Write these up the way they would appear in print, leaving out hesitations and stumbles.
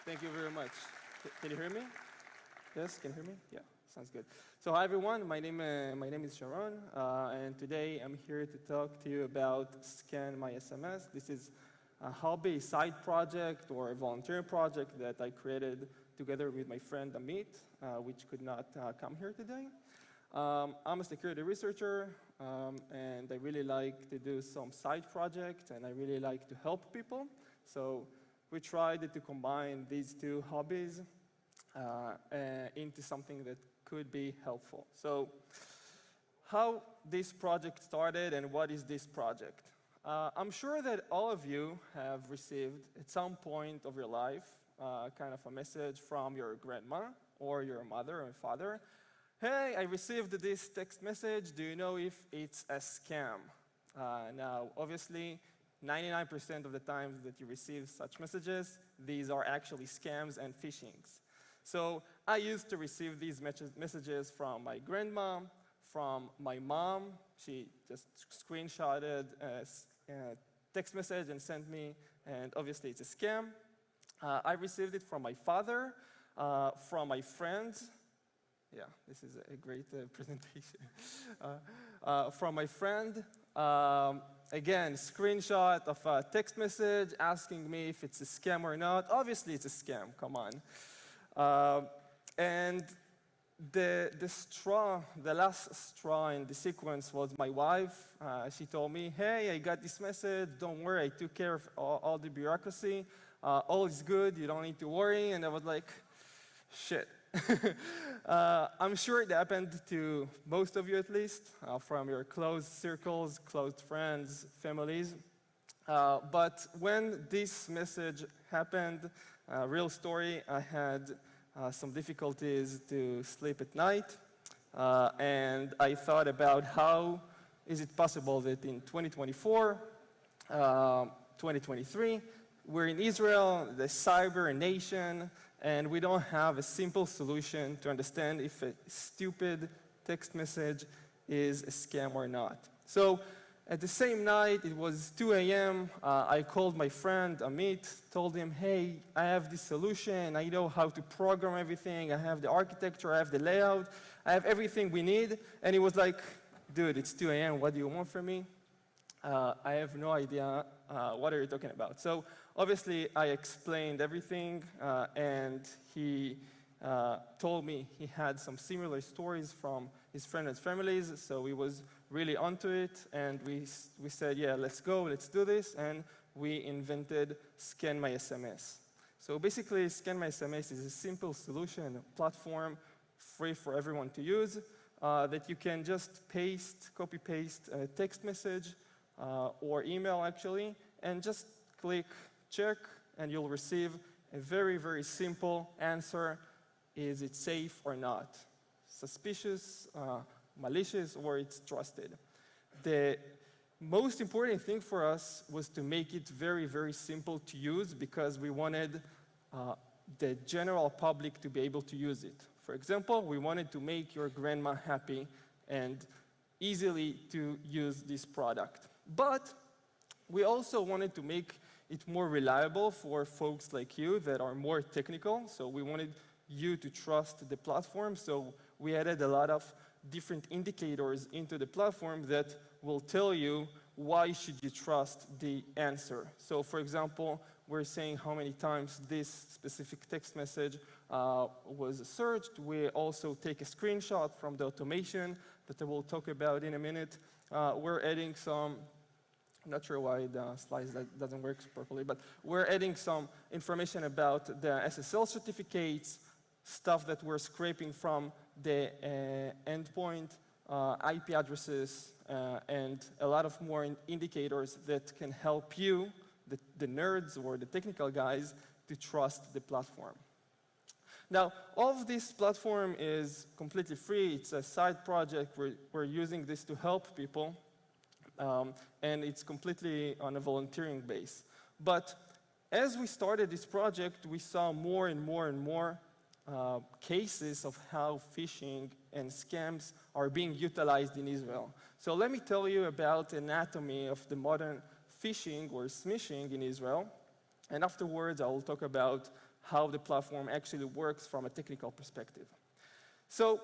Thank you very much. Can you hear me? Yes, can you hear me? Yeah, sounds good. So hi everyone, my name is Sharon, and today I'm here to talk to you about ScanMySMS. This is a hobby side project or a volunteer project that I created together with my friend Amit, which could not come here today. I'm a security researcher, and I really like to do some side projects, and I really like to help people. So we tried to combine these two hobbies into something that could be helpful. So how this project started and what is this project? I'm sure that all of you have received at some point of your life kind of a message from your grandma or your mother or father. Hey, I received this text message. Do you know if it's a scam? Now, obviously, 99% of the times that you receive such messages, these are actually scams and phishings. So I used to receive these messages from my grandma, from my mom. She just screenshotted a text message and sent me, and obviously it's a scam. I received it from my father, from my friends. Yeah, this is a great presentation. From my friend. Again, screenshot of a text message asking me if it's a scam or not. Obviously, it's a scam. Come on. And the last straw in the sequence was my wife. She told me, hey, I got this message. Don't worry, I took care of all the bureaucracy. All is good. You don't need to worry. And I was like, shit. I'm sure it happened to most of you at least, from your close circles, close friends, families. But when this message happened, real story, I had some difficulties to sleep at night. And I thought about how is it possible that in 2024, 2023, we're in Israel, the cyber nation, and we don't have a simple solution to understand if a stupid text message is a scam or not. So at the same night, it was 2 a.m., I called my friend Amit, told him, hey, I have this solution, I know how to program everything, I have the architecture, I have the layout, I have everything we need. And he was like, dude, it's 2 a.m., what do you want from me? I have no idea what are you talking about. So obviously I explained everything, and he told me he had some similar stories from his friends and families, so he was really onto it, and we said, yeah, let's go, let's do this, and we invented ScanMySMS. So basically, ScanMySMS is a simple solution, a platform free for everyone to use, that you can just copy-paste a text message, or email actually, and just click check, and you'll receive a very, very simple answer. Is it safe or not? Suspicious, malicious, or it's trusted. The most important thing for us was to make it very, very simple to use because we wanted the general public to be able to use it. For example, we wanted to make your grandma happy and easily to use this product. But we also wanted to make it more reliable for folks like you that are more technical. So we wanted you to trust the platform. So we added a lot of different indicators into the platform that will tell you why should you trust the answer. So for example, we're saying how many times this specific text message was searched. We also take a screenshot from the automation that I will talk about in a minute. We're adding some, I'm not sure why the slides doesn't work properly, but we're adding some information about the SSL certificates, stuff that we're scraping from the endpoint, IP addresses, and a lot of more indicators that can help you, the nerds or the technical guys, to trust the platform. Now, all of this platform is completely free. It's a side project. We're using this to help people, and it's completely on a volunteering base. But as we started this project, we saw more and more and more cases of how phishing and scams are being utilized in Israel. So let me tell you about the anatomy of the modern phishing or smishing in Israel. And afterwards, I will talk about how the platform actually works from a technical perspective. So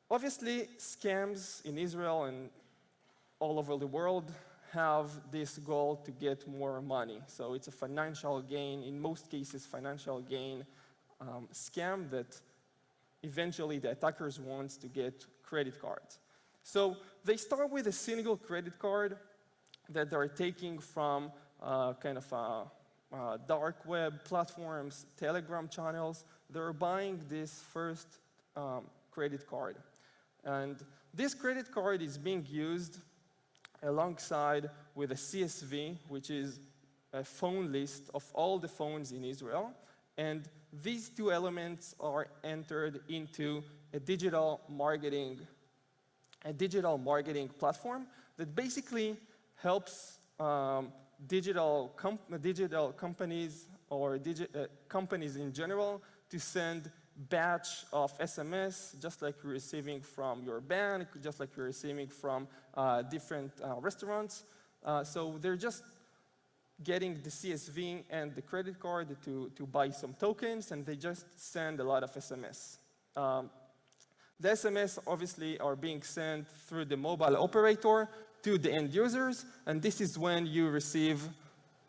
obviously, scams in Israel and all over the world have this goal to get more money. So it's a financial gain, in most cases, financial gain scam that eventually the attackers want to get credit cards. So they start with a single credit card that they're taking from kind of dark web platforms, Telegram channels. They're buying this first credit card. And this credit card is being used alongside with a CSV, which is a phone list of all the phones in Israel. And these two elements are entered into a digital marketing platform that basically helps digital companies or companies in general to send batch of SMS, just like you're receiving from your bank, just like you're receiving from different restaurants. So they're just getting the CSV and the credit card to buy some tokens, and they just send a lot of SMS. The SMS obviously are being sent through the mobile operator to the end users, and this is when you receive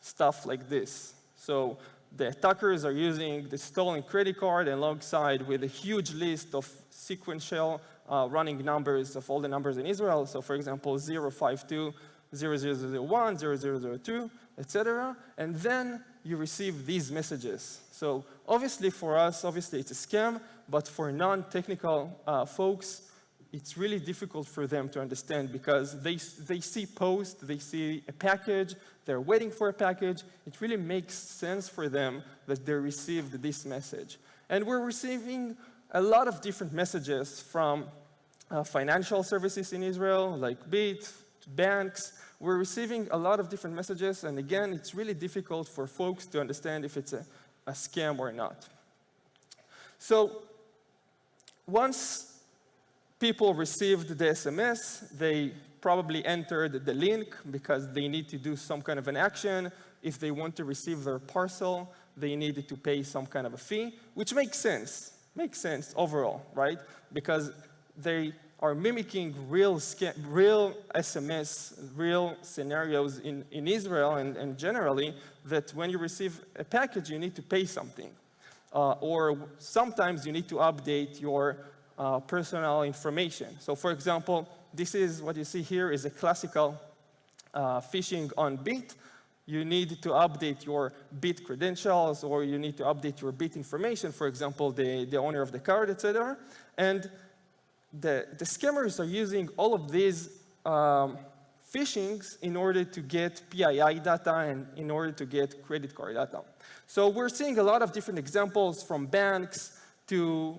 stuff like this. So the attackers are using the stolen credit card alongside with a huge list of sequential running numbers of all the numbers in Israel. So for example, 052, 0001, 0002, etc. And then you receive these messages. So obviously for us, obviously it's a scam, but for non-technical folks, it's really difficult for them to understand because they see post, they see a package, they're waiting for a package. It really makes sense for them that they received this message. And we're receiving a lot of different messages from financial services in Israel, like Bit, banks. We're receiving a lot of different messages, and again, it's really difficult for folks to understand if it's a scam or not. So once people received the SMS, they probably entered the link because they need to do some kind of an action. If they want to receive their parcel, they needed to pay some kind of a fee, which makes sense overall, right? Because they are mimicking real SMS, real scenarios in Israel and generally, that when you receive a package, you need to pay something. Or sometimes you need to update your personal information. So for example, this is what you see here is a classical phishing on Bit. You need to update your Bit credentials, or you need to update your Bit information, for example, the owner of the card, etc. And the scammers are using all of these phishings in order to get PII data and in order to get credit card data. So we're seeing a lot of different examples from banks to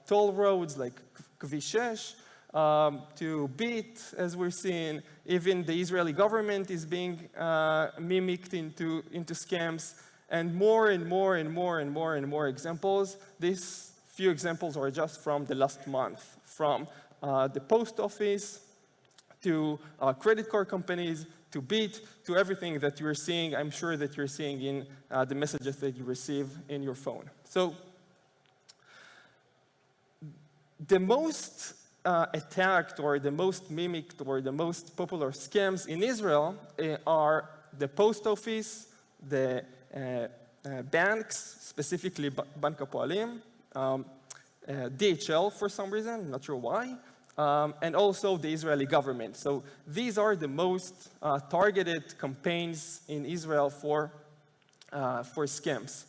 toll roads like Kvish 6, to Bit, as we're seeing. Even the Israeli government is being mimicked into scams, and more and more and more and more and more examples. These few examples are just from the last month, from the post office to credit card companies to Bit to everything that you're seeing. I'm sure that you're seeing in the messages that you receive in your phone. So the most attacked or the most mimicked or the most popular scams in Israel are the post office, the banks, specifically Bank Hapoalim, DHL for some reason, not sure why, and also the Israeli government. So these are the most targeted campaigns in Israel for scams.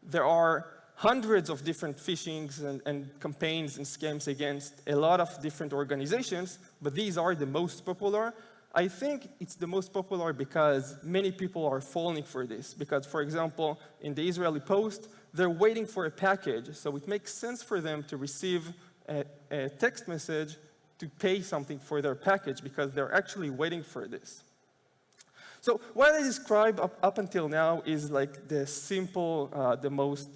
There are hundreds of different phishings and campaigns and scams against a lot of different organizations, but these are the most popular. I think it's the most popular because many people are falling for this. Because, for example, in the Israeli Post, they're waiting for a package, so it makes sense for them to receive a text message to pay something for their package because they're actually waiting for this. So what I described up until now is like the simple, the most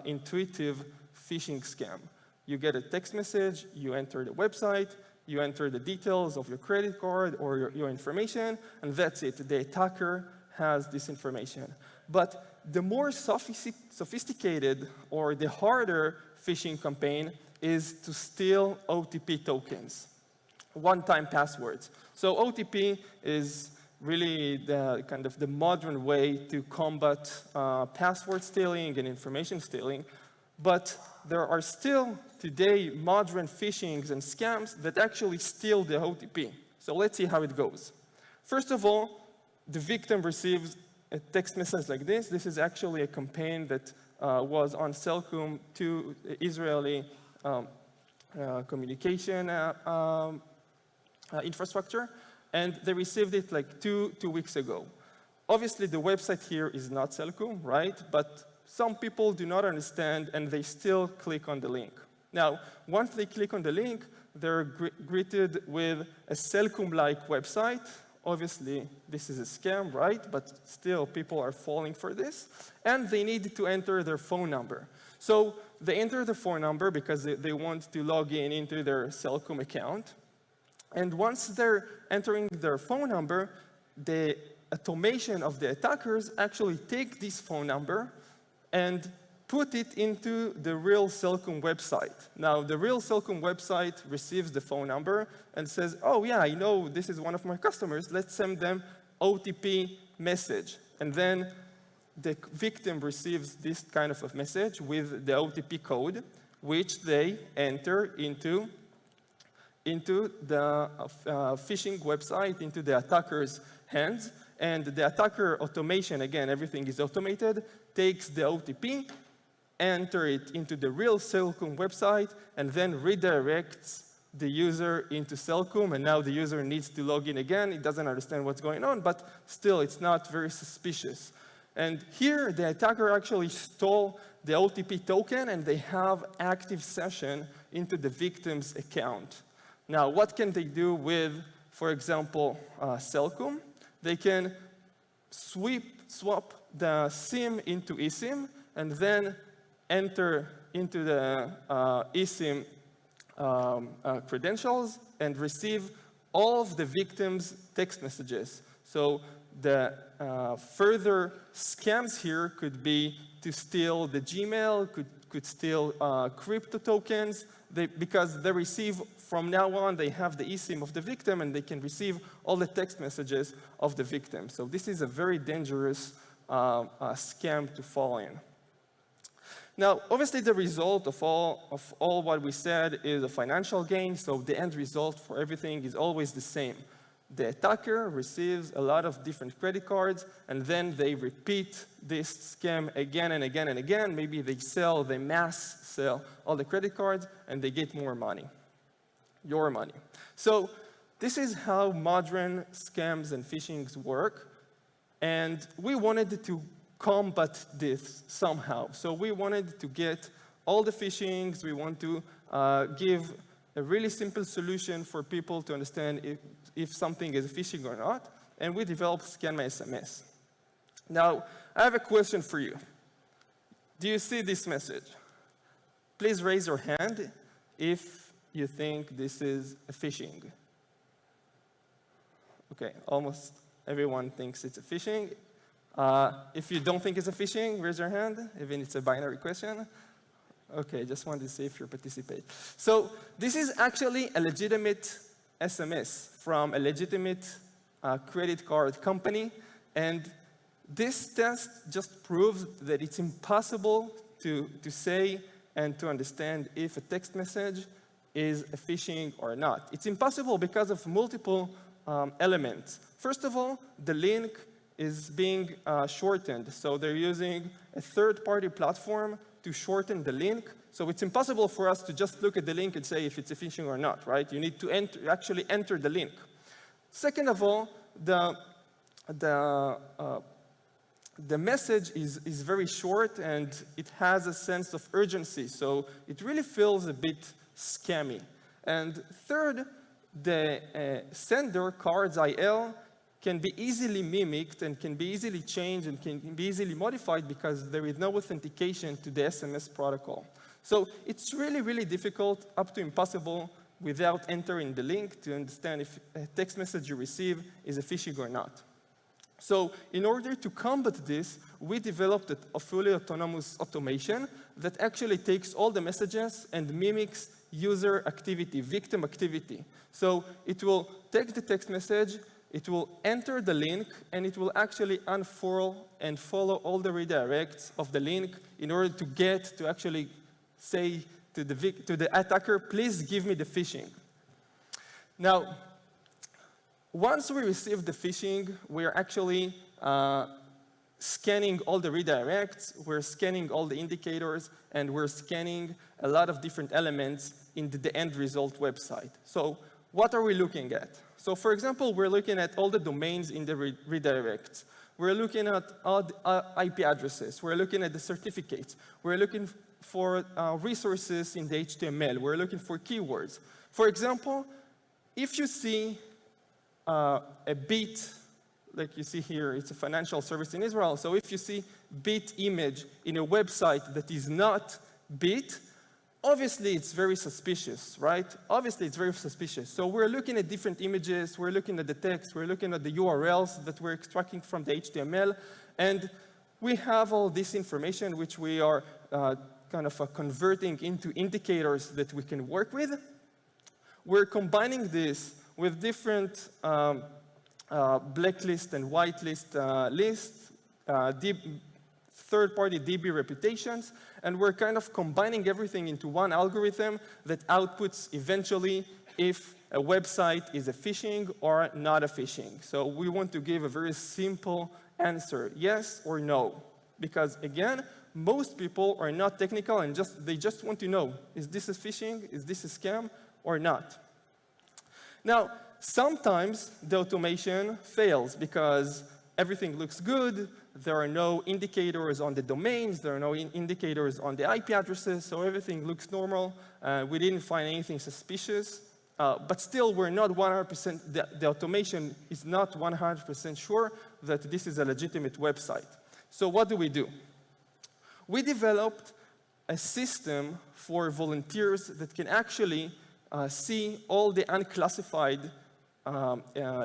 intuitive phishing scam. You get a text message, you enter the website, you enter the details of your credit card or your information, and that's it. The attacker has this information. But the more sophisticated or the harder phishing campaign is to steal OTP tokens, one-time passwords. So OTP is really the kind of the modern way to combat password stealing and information stealing. But there are still today modern phishings and scams that actually steal the OTP. So let's see how it goes. First of all, the victim receives a text message like this. This is actually a campaign that was on Cellcom to Israeli communication infrastructure, and they received it like two weeks ago. Obviously, the website here is not Cellcom, right? But some people do not understand, and they still click on the link. Now, once they click on the link, they're greeted with a Cellcom-like website. Obviously, this is a scam, right? But still, people are falling for this. And they need to enter their phone number. So they enter the phone number because they want to log in into their Cellcom account. And once they're entering their phone number, the automation of the attackers actually take this phone number and put it into the real Cellcom website. Now, the real Cellcom website receives the phone number and says, oh, yeah, I know this is one of my customers. Let's send them OTP message. And then the victim receives this kind of a message with the OTP code, which they enter into the phishing website, into the attacker's hands. And the attacker automation, again, everything is automated, takes the OTP, enter it into the real Cellcom website, and then redirects the user into Cellcom, and now the user needs to log in again. It doesn't understand what's going on, but still, it's not very suspicious. And here, the attacker actually stole the OTP token, and they have active session into the victim's account. Now, what can they do with, for example, Cellcom? They can swap the SIM into eSIM, and then enter into the eSIM credentials and receive all of the victim's text messages. So the further scams here could be to steal the Gmail, could steal crypto tokens, because they receive, from now on, they have the eSIM of the victim, and they can receive all the text messages of the victim. So this is a very dangerous scam to fall in. Now, obviously, the result of all what we said is a financial gain, so the end result for everything is always the same. The attacker receives a lot of different credit cards, and then they repeat this scam again and again and again. Maybe they mass sell all the credit cards, and they get more money, your money. So this is how modern scams and phishings work, and we wanted to combat this somehow. So we wanted to get all the phishings. We want to give a really simple solution for people to understand if something is phishing or not. And we developed ScanMySMS. Now, I have a question for you. Do you see this message? Please raise your hand if you think this is a phishing. OK, almost everyone thinks it's a phishing. If you don't think it's a phishing, raise your hand, even if it's a binary question. OK, just wanted to see if you participate. So this is actually a legitimate SMS from a legitimate credit card company. And this test just proves that it's impossible to say and to understand if a text message is a phishing or not. It's impossible because of multiple elements. First of all, the link is being shortened. So they're using a third-party platform to shorten the link. So it's impossible for us to just look at the link and say if it's a phishing or not, right? You need to actually enter the link. Second of all, the message is very short, and it has a sense of urgency. So it really feels a bit scammy. And third, the sender, cards.il, can be easily mimicked and can be easily changed and can be easily modified because there is no authentication to the SMS protocol. So it's really, really difficult, up to impossible, without entering the link to understand if a text message you receive is a phishing or not. So in order to combat this, we developed a fully autonomous automation that actually takes all the messages and mimics user activity, victim activity. So it will take the text message, it will enter the link, and it will actually unfurl and follow all the redirects of the link in order to actually say to the attacker, please give me the phishing. Now, once we receive the phishing, we're actually scanning all the redirects, we're scanning all the indicators, and we're scanning a lot of different elements in the end result website. So what are we looking at? So for example, we're looking at all the domains in the redirects. We're looking at all the IP addresses. We're looking at the certificates. We're looking for resources in the HTML. We're looking for keywords. For example, if you see a bit, like you see here, it's a financial service in Israel. So if you see bit image in a website that is not bit, obviously it's very suspicious, right? Obviously it's very suspicious. So we're looking at different images, we're looking at the text, we're looking at the URLs that we're extracting from the HTML, and we have all this information which we are kind of converting into indicators that we can work with. We're combining this with different blacklist and whitelist lists, third-party DB reputations, and we're kind of combining everything into one algorithm that outputs eventually if a website is a phishing or not a phishing. So we want to give a very simple answer, yes or no, because again, most people are not technical and they just want to know, is this a phishing, is this a scam, or not? Now, sometimes the automation fails because everything looks good, there are no indicators on the domains, there are no indicators on the IP addresses, so everything looks normal. We didn't find anything suspicious, but still we're not 100%, the automation is not 100% sure that this is a legitimate website. So what do? We developed a system for volunteers that can actually see all the unclassified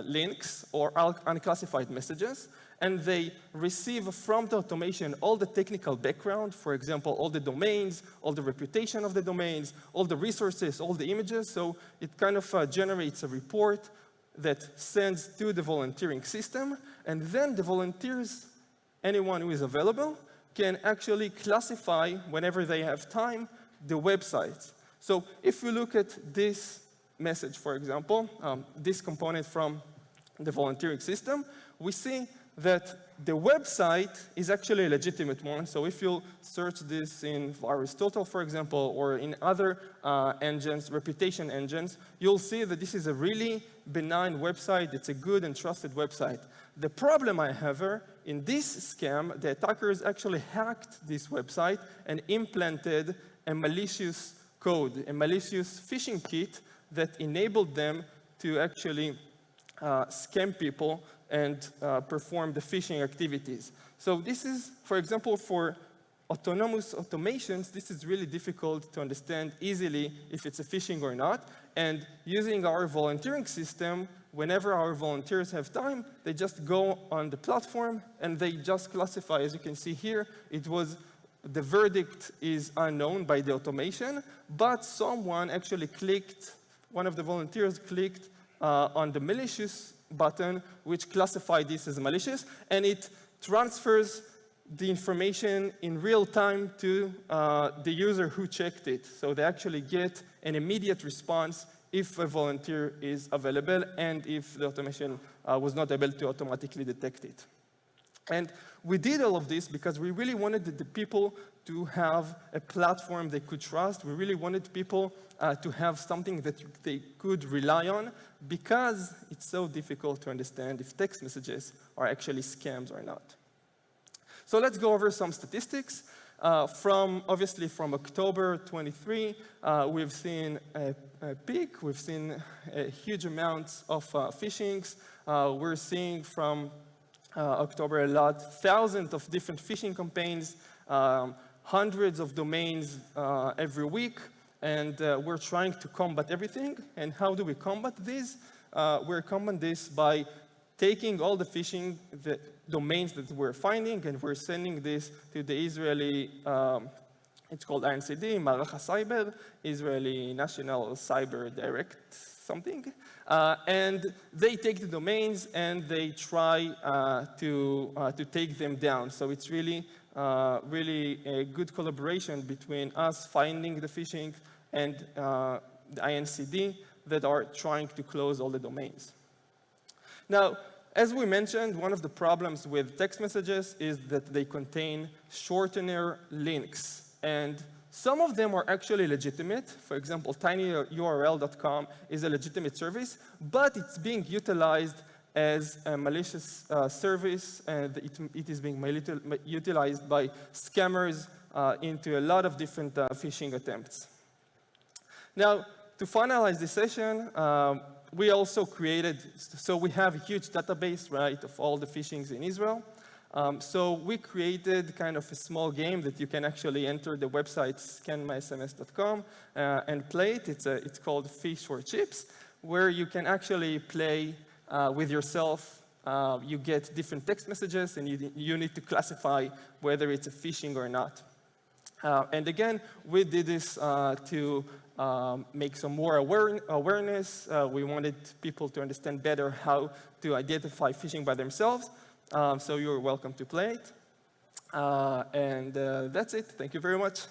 links or unclassified messages, and they receive from the automation all the technical background, for example, all the domains, all the reputation of the domains, all the resources, all the images. So it kind of generates a report that sends to the volunteering system, and then the volunteers, anyone who is available, can actually classify, whenever they have time, the websites. So if we look at this message, for example, this component from the volunteering system, we see that the website is actually a legitimate one. So if you search this in Aristotle, for example, or in other engines, reputation engines, you'll see that this is a really benign website. It's a good and trusted website. The problem, however, in this scam, the attackers actually hacked this website and implanted a malicious code, a malicious phishing kit that enabled them to actually scam people and perform the phishing activities. So this is, for example, for autonomous automations, this is really difficult to understand easily if it's a phishing or not. And using our volunteering system, whenever our volunteers have time, they just go on the platform and they just classify. As you can see here, the verdict is unknown by the automation, but someone actually one of the volunteers clicked on the malicious button, which classified this as malicious, and it transfers the information in real time to the user who checked it. So they actually get an immediate response if a volunteer is available and if the automation was not able to automatically detect it. And we did all of this because we really wanted the people to have a platform they could trust. We really wanted people to have something that they could rely on, because it's so difficult to understand if text messages are actually scams or not. So let's go over some statistics. Obviously from October 23, we've seen a peak. We've seen a huge amounts of phishings. We're seeing from October thousands of different phishing campaigns, hundreds of domains every week, and we're trying to combat everything. And how do we combat this? We're combating this by taking all the phishing domains that we're finding, and we're sending this to the Israeli, it's called INCD, Marach HaCyber, Israeli National Cyber Direct something. And they take the domains and they try to take them down. So it's really a good collaboration between us finding the phishing and the INCD that are trying to close all the domains. Now, as we mentioned, one of the problems with text messages is that they contain shortener links. And some of them are actually legitimate. For example, tinyurl.com is a legitimate service, but it's being utilized as a malicious service, and it is being utilized by scammers into a lot of different phishing attempts. Now, to finalize this session, we also created, so we have a huge database, right, of all the phishings in Israel. So we created kind of a small game that you can actually enter the website ScanMySMS.com and play it. It's called Fish for Chips, where you can actually play with yourself. You get different text messages, and you need to classify whether it's a phishing or not. And again, we did this to make some more awareness. We wanted people to understand better how to identify phishing by themselves. So you're welcome to play it. And that's it. Thank you very much.